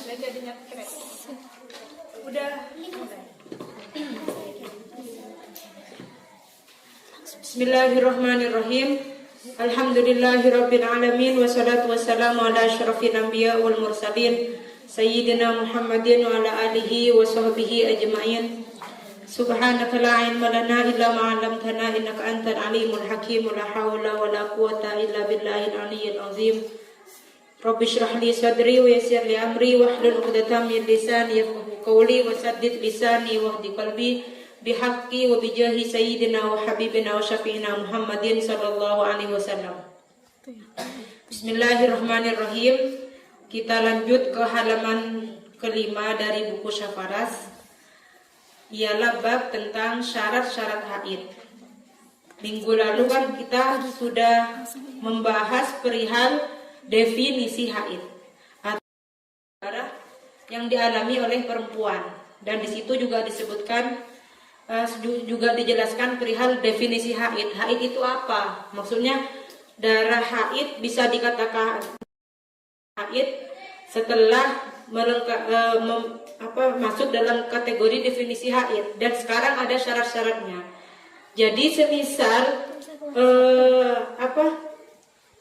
Udah jadinya keren. Udah. Bismillahirrahmanirrahim. Alhamdulillahirabbil alamin wassalatu wassalamu ala asyrafil anbiya wal mursalin sayyidina Muhammadin wa ala alihi wa sahbihi ajma'in. Subhanaka la ilma lana illa ma 'allamtana innaka antal alimul hakim. La haula wa la quwwata illa billahil aliyyil azim. Rabbi shrah li sadri wa yassir li amri wahlul 'uqdatam min lisani yafqahu qawli wa saddid lisani wahdi qalbi bihaqqi wa bijahi sayyidina wa habibina wa syafi'ina Muhammadin sallallahu alaihi wasallam. Bismillahirrahmanirrahim. Kita lanjut ke halaman kelima dari buku Syafaras. Ialah bab tentang syarat-syarat haid. Minggu lalu kan kita sudah membahas perihal definisi haid atau darah yang dialami oleh perempuan, dan di situ juga disebutkan juga dijelaskan perihal definisi haid. Haid itu apa? Maksudnya darah haid bisa dikatakan haid setelah masuk dalam kategori definisi haid, dan sekarang ada syarat-syaratnya. Jadi semisal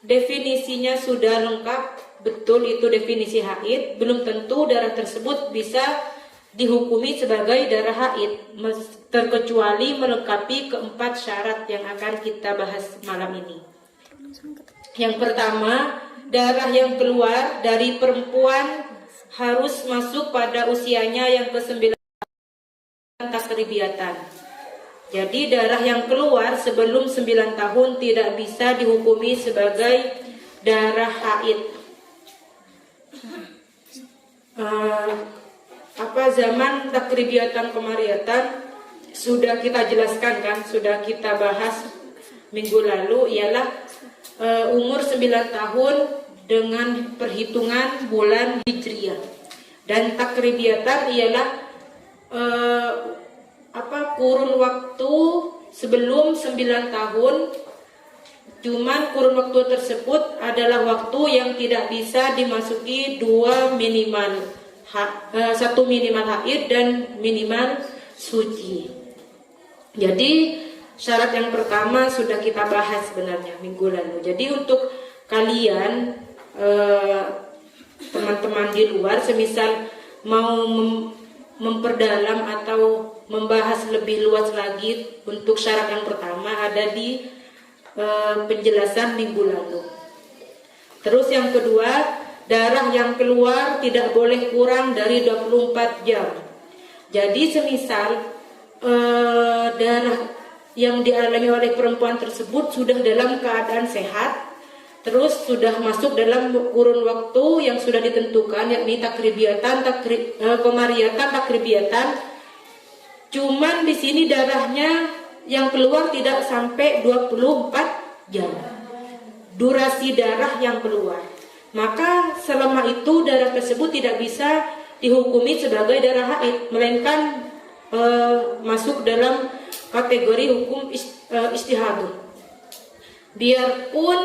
definisinya sudah lengkap, betul itu definisi haid, belum tentu darah tersebut bisa dihukumi sebagai darah haid, terkecuali melengkapi keempat syarat yang akan kita bahas malam ini. Yang pertama, darah yang keluar dari perempuan harus masuk pada usianya yang ke-9 tasribiatan. Jadi darah yang keluar sebelum 9 tahun tidak bisa dihukumi sebagai darah haid. Zaman takribiyatan kemariatan sudah kita jelaskan kan, sudah kita bahas minggu lalu, ialah umur 9 tahun dengan perhitungan bulan Hijriah, dan takribiyatan ialah kurun waktu sebelum 9 tahun. Cuman kurun waktu tersebut adalah waktu yang tidak bisa dimasuki satu minimal haid dan minimal suci. Jadi syarat yang pertama sudah kita bahas sebenarnya minggu lalu. Jadi untuk kalian teman-teman di luar, semisal mau memperdalam atau membahas lebih luas lagi untuk syarat yang pertama, ada di penjelasan minggu lalu. Terus yang kedua, darah yang keluar tidak boleh kurang dari 24 jam. Jadi semisal darah yang dialami oleh perempuan tersebut sudah dalam keadaan sehat, terus sudah masuk dalam kurun waktu yang sudah ditentukan, yakni kemariatan takribiyatan. Cuman di sini darahnya yang keluar tidak sampai 24 jam. Durasi darah yang keluar. Maka selama itu darah tersebut tidak bisa dihukumi sebagai darah haid, melainkan masuk dalam kategori hukum istihadah. Biarpun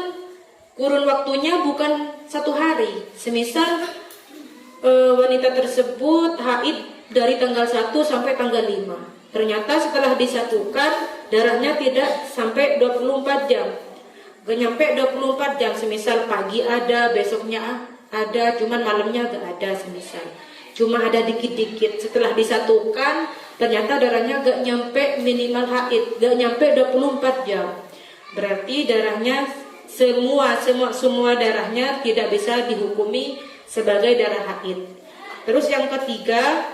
kurun waktunya bukan 1 hari. Semisal wanita tersebut haid dari tanggal 1 sampai tanggal 5. Ternyata setelah disatukan darahnya tidak sampai 24 jam. Gak nyampe 24 jam. Semisal pagi ada, besoknya ada, cuman malamnya gak ada semisal. Cuma ada dikit-dikit. Setelah disatukan ternyata darahnya gak nyampe minimal haid, gak nyampe 24 jam. Berarti darahnya semua darahnya tidak bisa dihukumi sebagai darah haid. Terus yang ketiga,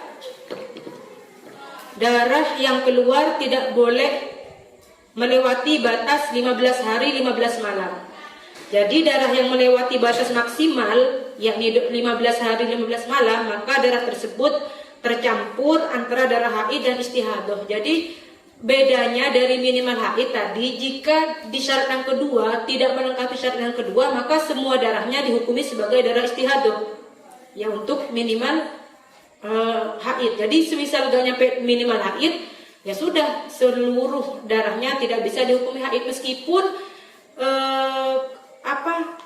darah yang keluar tidak boleh melewati batas 15 hari 15 malam. Jadi darah yang melewati batas maksimal, yakni 15 hari 15 malam, maka darah tersebut tercampur antara darah haid dan istihadah. Jadi bedanya dari minimal haid tadi, jika di syarat yang kedua tidak melengkapi syarat yang kedua, maka semua darahnya dihukumi sebagai darah istihadah, ya untuk minimal haid. Jadi semisal gak nyampe minimal haid, ya sudah, seluruh darahnya tidak bisa dihukumi haid, meskipun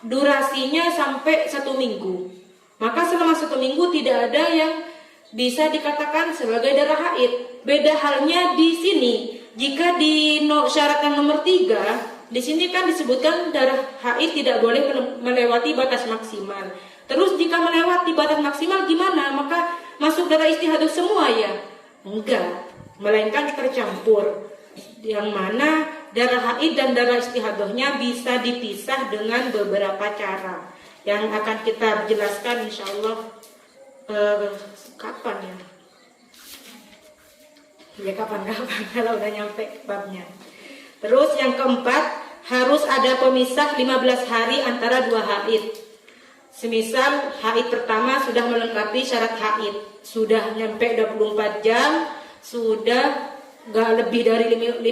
durasinya sampai 1 minggu. Maka selama 1 minggu tidak ada yang bisa dikatakan sebagai darah haid. Beda halnya di sini. Jika di syarat yang nomor 3, di sini kan disebutkan darah haid tidak boleh melewati batas maksimal. Terus jika melewati batas maksimal gimana? Maka masuk darah istihadah semua ya? Enggak, melainkan tercampur. Yang mana darah haid dan darah istihadahnya bisa dipisah dengan beberapa cara yang akan kita jelaskan insya Allah kapan ya? Ya kapan-kapan kalau udah nyampe babnya. Terus yang keempat, harus ada pemisah 15 hari antara 2 haid. Semisal haid pertama sudah melengkapi syarat haid, sudah nyampe 24 jam, sudah gak lebih dari 15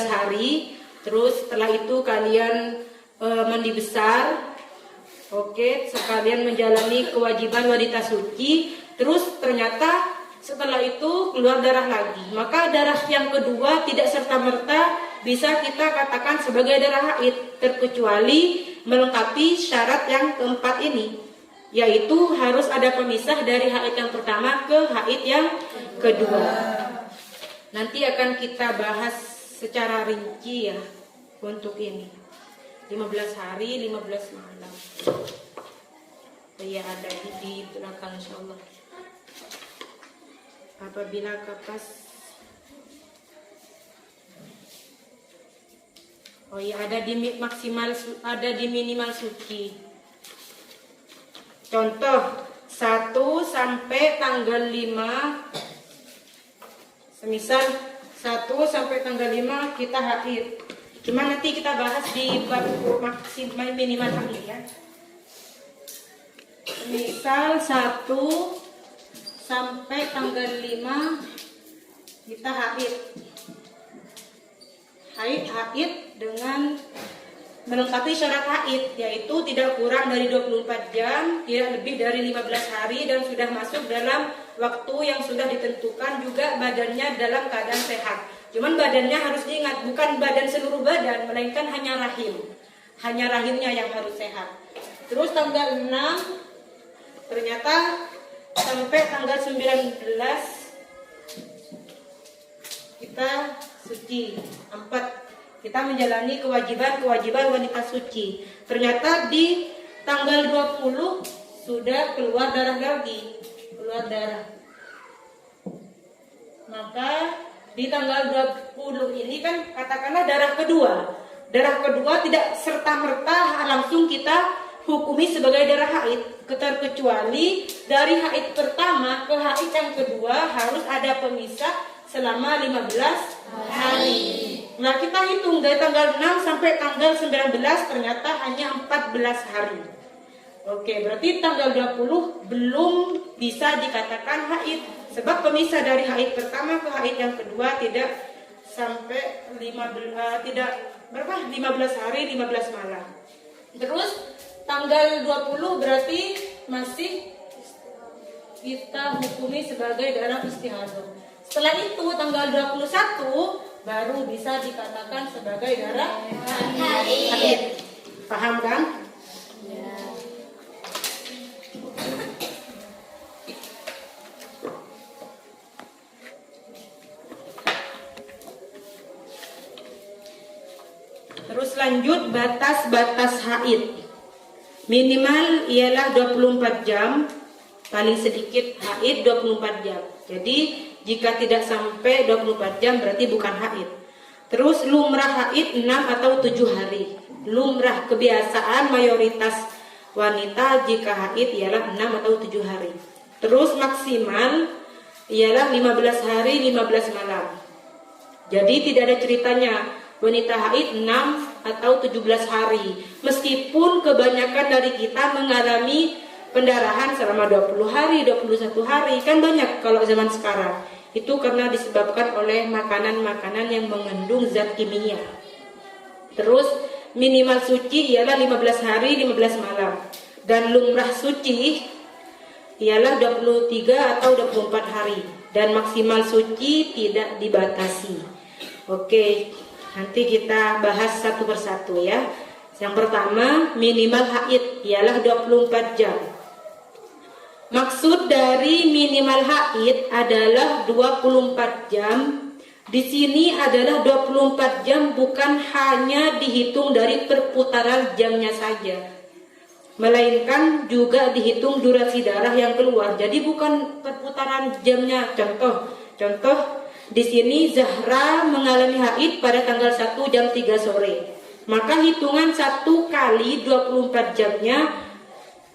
hari. Terus setelah itu kalian mandi besar, oke, sekalian menjalani kewajiban wanita suci. Terus ternyata setelah itu keluar darah lagi, maka darah yang kedua tidak serta-merta bisa kita katakan sebagai darah haid, terkecuali melengkapi syarat yang keempat ini, yaitu harus ada pemisah dari haid yang pertama ke haid yang kedua. Nanti akan kita bahas secara rinci ya untuk ini. 15 hari, 15 malam. Ya ada di belakang insyaallah. Apabila kapas, oh ya ada di maksimal, ada di minimal suci. Contoh 1 sampai tanggal 5. Semisal 1 sampai tanggal 5 kita haid. Cuma nanti kita bahas di bab maksimal minimal haid ya. Misal 1 sampai tanggal 5 kita haid dengan melengkapi syarat haid, yaitu tidak kurang dari 24 jam, tidak lebih dari 15 hari, dan sudah masuk dalam waktu yang sudah ditentukan, juga badannya dalam keadaan sehat. Cuman badannya harus diingat, bukan badan seluruh badan, melainkan hanya rahim. Hanya rahimnya yang harus sehat. Terus tanggal 6 ternyata sampai tanggal 19 kita suci. 4, kita menjalani kewajiban wanita suci. Ternyata di tanggal 20 sudah keluar darah lagi, maka di tanggal 20 ini kan katakanlah darah kedua tidak serta-merta langsung kita hukumi sebagai darah haid, terkecuali dari haid pertama ke haid yang kedua harus ada pemisah selama 15 hari. Nah, kita hitung dari tanggal 6 sampai tanggal 19 ternyata hanya 14 hari. Oke, berarti tanggal 20 belum bisa dikatakan haid, sebab pemisah dari haid pertama ke haid yang kedua tidak sampai 15 hari 15 malam. Terus tanggal 20 berarti masih kita hukumi sebagai darah istihadah. Setelah itu tanggal 21 baru bisa dikatakan sebagai darah haid. Paham kan? Ya. Terus lanjut batas-batas haid. Minimal ialah 24 jam, paling sedikit haid 24 jam. Jadi jika tidak sampai 24 jam berarti bukan haid. Terus lumrah haid 6 atau 7 hari. Lumrah kebiasaan mayoritas wanita jika haid ialah 6 atau 7 hari. Terus maksimal ialah 15 hari 15 malam. Jadi tidak ada ceritanya wanita haid 6 atau 17 hari. Meskipun kebanyakan dari kita mengalami pendarahan selama 20 hari, 21 hari. Kan banyak kalau zaman sekarang. Itu karena disebabkan oleh makanan-makanan yang mengandung zat kimia. Terus minimal suci ialah 15 hari, 15 malam. Dan lumrah suci ialah 23 atau 24 hari. Dan maksimal suci tidak dibatasi. Oke, nanti kita bahas satu persatu ya. Yang pertama, minimal haid ialah 24 jam. Maksud dari minimal haid adalah 24 jam. Di sini adalah 24 jam bukan hanya dihitung dari perputaran jamnya saja, melainkan juga dihitung durasi darah yang keluar. Jadi bukan perputaran jamnya. Contoh di sini Zahra mengalami haid pada tanggal 1 jam 3 sore. Maka hitungan 1 kali 24 jamnya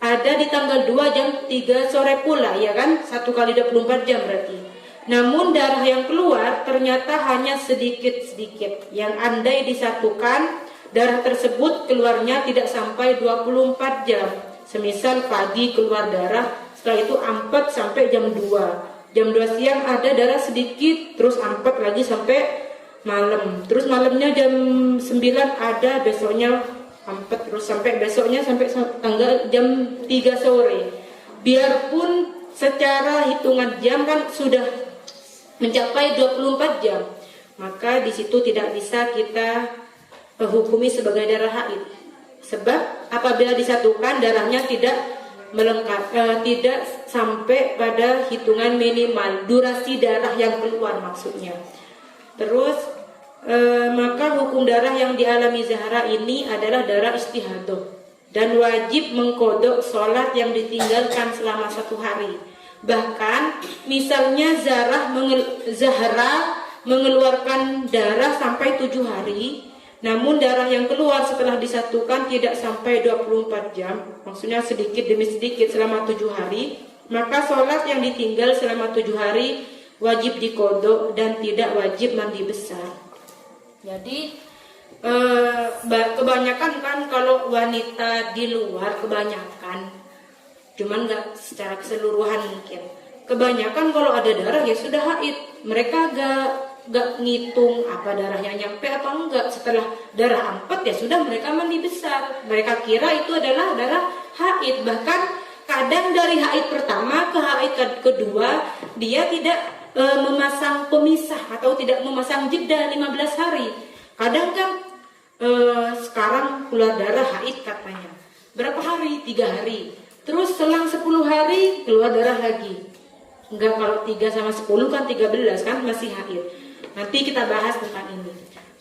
ada di tanggal 2 jam 3 sore pula, ya kan? 1 kali 24 jam berarti. Namun darah yang keluar ternyata hanya sedikit-sedikit. Yang andai disatukan, darah tersebut keluarnya tidak sampai 24 jam. Semisal pagi keluar darah, setelah itu ampet sampai jam 2. Jam 2 siang ada darah sedikit, terus ampet lagi sampai malam. Terus malamnya jam 9 ada, besoknya ampet terus sampai besoknya sampai tanggal jam 3 sore. Biarpun secara hitungan jam kan sudah mencapai 24 jam, maka di situ tidak bisa kita hukumi sebagai darah haid. Sebab apabila disatukan darahnya tidak melengkap, tidak sampai pada hitungan minimal durasi darah yang keluar maksudnya. Terus maka hukum darah yang dialami Zahra ini adalah darah istihadah dan wajib mengkodok sholat yang ditinggalkan selama 1 hari. Bahkan misalnya Zahra mengeluarkan darah sampai 7 hari, namun darah yang keluar setelah disatukan tidak sampai 24 jam, maksudnya sedikit demi sedikit selama 7 hari, maka sholat yang ditinggal selama 7 hari wajib dikodok dan tidak wajib mandi besar. Jadi kebanyakan kan kalau wanita di luar kebanyakan, cuman nggak secara keseluruhan mungkin. Kebanyakan kalau ada darah ya sudah haid. Mereka nggak ngitung apa darahnya nyampe apa enggak. Setelah darah ampet ya sudah mereka mandi besar. Mereka kira itu adalah darah haid. Bahkan kadang dari haid pertama ke haid kedua dia tidak memasang pemisah atau tidak memasang jeda 15 hari. Kadang kan sekarang keluar darah haid katanya berapa hari? 3 hari. Terus selang 10 hari keluar darah lagi. Enggak, kalau 3 sama 10 kan 13 kan masih haid. Nanti kita bahas tentang ini.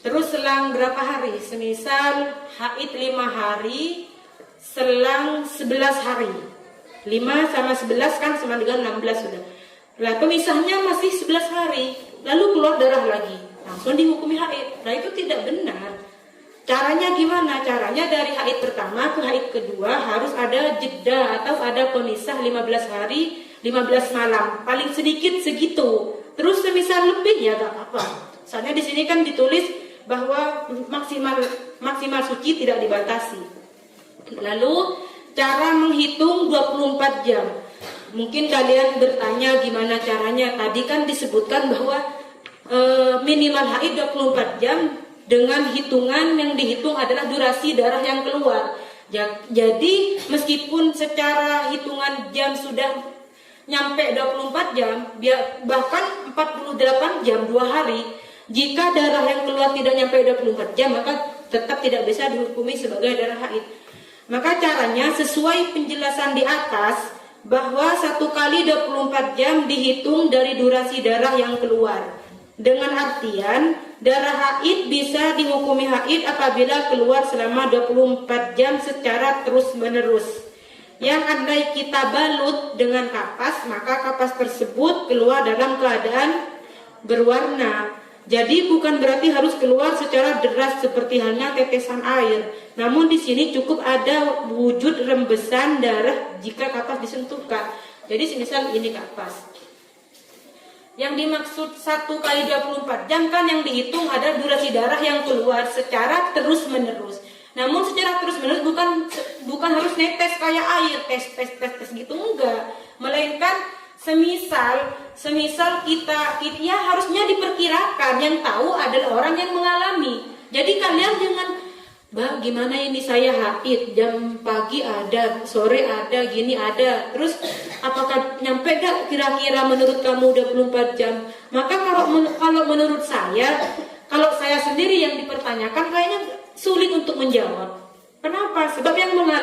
Terus selang berapa hari? Semisal haid 5 hari, selang 11 hari. 5 sama 11 kan sama dengan 16 sudah. Lah pemisahnya masih 11 hari. Lalu keluar darah lagi. Langsung dihukumi haid. Nah itu tidak benar. Caranya gimana? Caranya dari haid pertama ke haid kedua harus ada jeda atau ada pemisah 15 hari, 15 malam. Paling sedikit segitu. Terus semisal lebih ya gak apa-apa. Soalnya di sini kan ditulis bahwa maksimal suci tidak dibatasi. Lalu cara menghitung 24 jam. Mungkin kalian bertanya gimana caranya. Tadi kan disebutkan bahwa minimal haid 24 jam. Dengan hitungan yang dihitung adalah durasi darah yang keluar. Jadi meskipun secara hitungan jam sudah nyampe 24 jam, bahkan 48 jam 2 hari, jika darah yang keluar tidak nyampe 24 jam, maka tetap tidak bisa dihukumi sebagai darah haid. Maka caranya sesuai penjelasan di atas, bahwa 1 kali 24 jam dihitung dari durasi darah yang keluar. Dengan artian darah haid bisa dihukumi haid apabila keluar selama 24 jam secara terus menerus. Yang andai kita balut dengan kapas, maka kapas tersebut keluar dalam keadaan berwarna. Jadi bukan berarti harus keluar secara deras seperti halnya tetesan air. Namun di sini cukup ada wujud rembesan darah jika kapas disentuhkan. Jadi semisal ini kapas. Yang dimaksud 1 kali 24 jam kan yang dihitung ada durasi darah yang keluar secara terus menerus. Namun secara terus menerus bukan harus netes kayak air, tes gitu, enggak. Melainkan semisal kita ya harusnya diperkirakan, yang tahu adalah orang yang mengalami. Jadi kalian jangan, "Bang, gimana ini saya haid, jam pagi ada, sore ada, gini ada. Terus apakah nyampe gak kira-kira menurut kamu 24 jam?" Maka kalau menurut saya, kalau saya sendiri yang dipertanyakan kayaknya sulit untuk menjawab. Kenapa? Sebab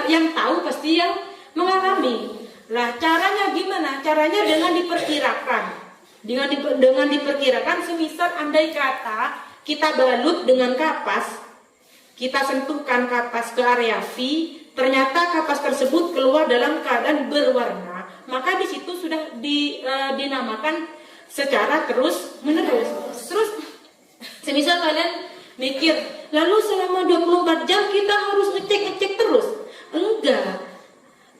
yang tahu pasti yang mengalami. Lah caranya gimana? Caranya dengan diperkirakan. Dengan diperkirakan, semisal andai kata kita balut dengan kapas, kita sentuhkan kapas ke area V, ternyata kapas tersebut keluar dalam keadaan berwarna, maka di situ sudah dinamakan secara terus menerus. Terus semisal kalian mikir, lalu selama 24 jam kita harus ngecek terus? Enggak.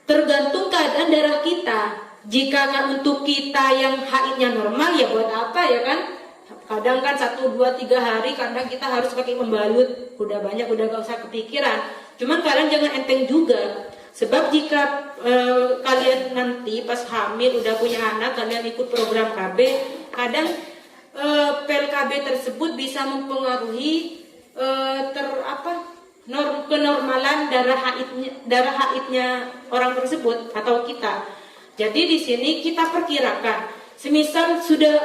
Tergantung keadaan darah kita. Jika kan untuk kita yang haidnya normal, ya buat apa ya kan? Kadang kan 1, 2, 3 hari, kadang kita harus pakai pembalut. Udah banyak, udah gak usah kepikiran. Cuman kalian jangan enteng juga. Sebab jika kalian nanti pas hamil udah punya anak, kalian ikut program KB, kadang pil KB tersebut bisa mempengaruhi kenormalan darah haidnya orang tersebut atau kita. Jadi di sini kita perkirakan, semisal sudah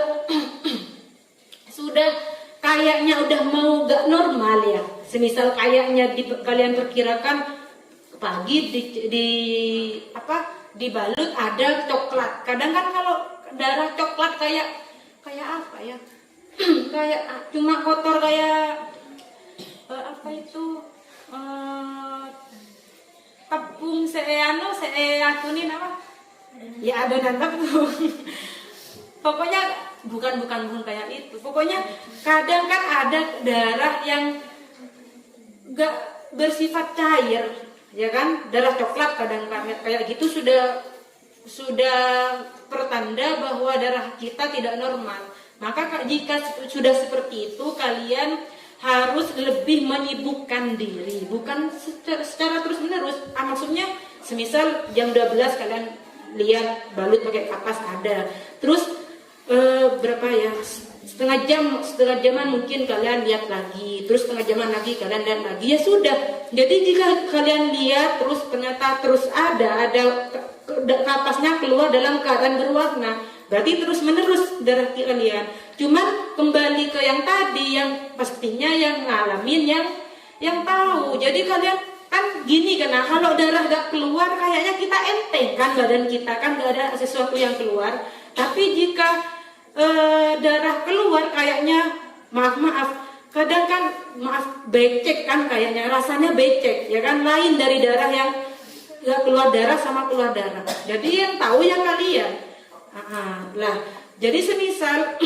kayaknya udah mau gak normal ya, semisal kayaknya kalian perkirakan pagi dibalut ada coklat. Kadang kan kalau darah coklat kayak apa ya? Kayak cuma kotor kayak tepung seatunin apa? Ya ada tepung. Pokoknya bukan kayak itu. Pokoknya kadang kan ada darah yang gak bersifat cair, ya kan? Darah coklat kadang kayak gitu sudah pertanda bahwa darah kita tidak normal. Maka jika sudah seperti itu, kalian harus lebih menyibukkan diri, bukan secara terus menerus. Maksudnya semisal jam 12 kalian lihat balut pakai kapas ada, terus berapa ya, setengah jaman mungkin kalian lihat lagi, terus setengah jaman lagi kalian lihat lagi, ya sudah. Jadi jika kalian lihat terus ternyata terus ada kapasnya keluar dalam keadaan berwarna, berarti terus menerus darah kalian. Cuman kembali ke yang tadi, yang pastinya yang ngalamin yang tahu. Jadi kalian kan gini kan, kalau darah gak keluar kayaknya kita enteng kan, badan kita kan gak ada sesuatu yang keluar. Tapi jika darah keluar kayaknya maaf kadang kan becek kan, kayaknya rasanya becek ya kan, lain dari darah yang gak keluar darah sama keluar darah. Jadi yang tahu yang kalian. Lah jadi semisal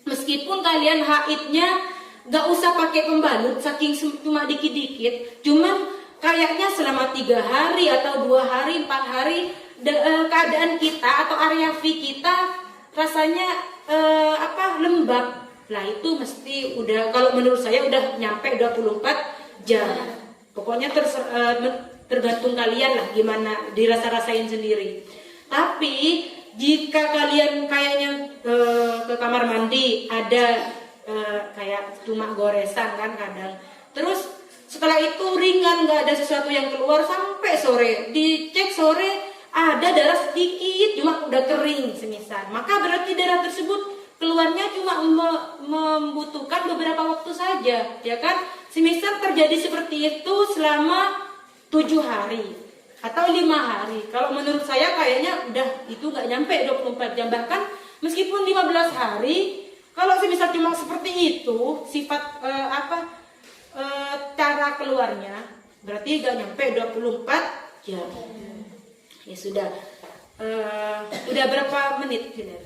meskipun kalian haidnya gak usah pakai pembalut, saking cuma dikit-dikit, cuman kayaknya selama 3 hari atau 2 hari 4 hari keadaan kita atau area V kita rasanya lembab. Lah itu mesti udah, kalau menurut saya udah nyampe 24 jam. Pokoknya tergantung kalian lah gimana, dirasa-rasain sendiri. Tapi jika kalian kayaknya ke kamar mandi ada kayak cuma goresan kan kadang, terus setelah itu ringan, nggak ada sesuatu yang keluar sampai sore, dicek sore ada darah sedikit cuma udah kering semisal, maka berarti darah tersebut keluarnya cuma membutuhkan beberapa waktu saja, ya kan? Semisal terjadi seperti itu selama 7 hari atau 5 hari. Kalau menurut saya kayaknya udah itu nggak nyampe 24 jam, bahkan meskipun 15 hari, kalau semisal cuma seperti itu sifat cara keluarnya, berarti nggak nyampe 24 jam. Ya sudah. Udah berapa menit, Giner?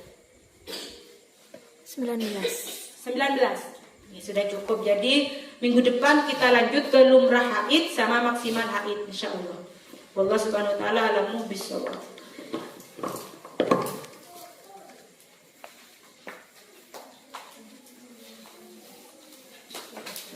19. Ya sudah cukup. Jadi minggu depan kita lanjut ke lumrah haid sama maksimal haid insyaallah. Wallahu subhanahu wa ta'ala alamu bisawab.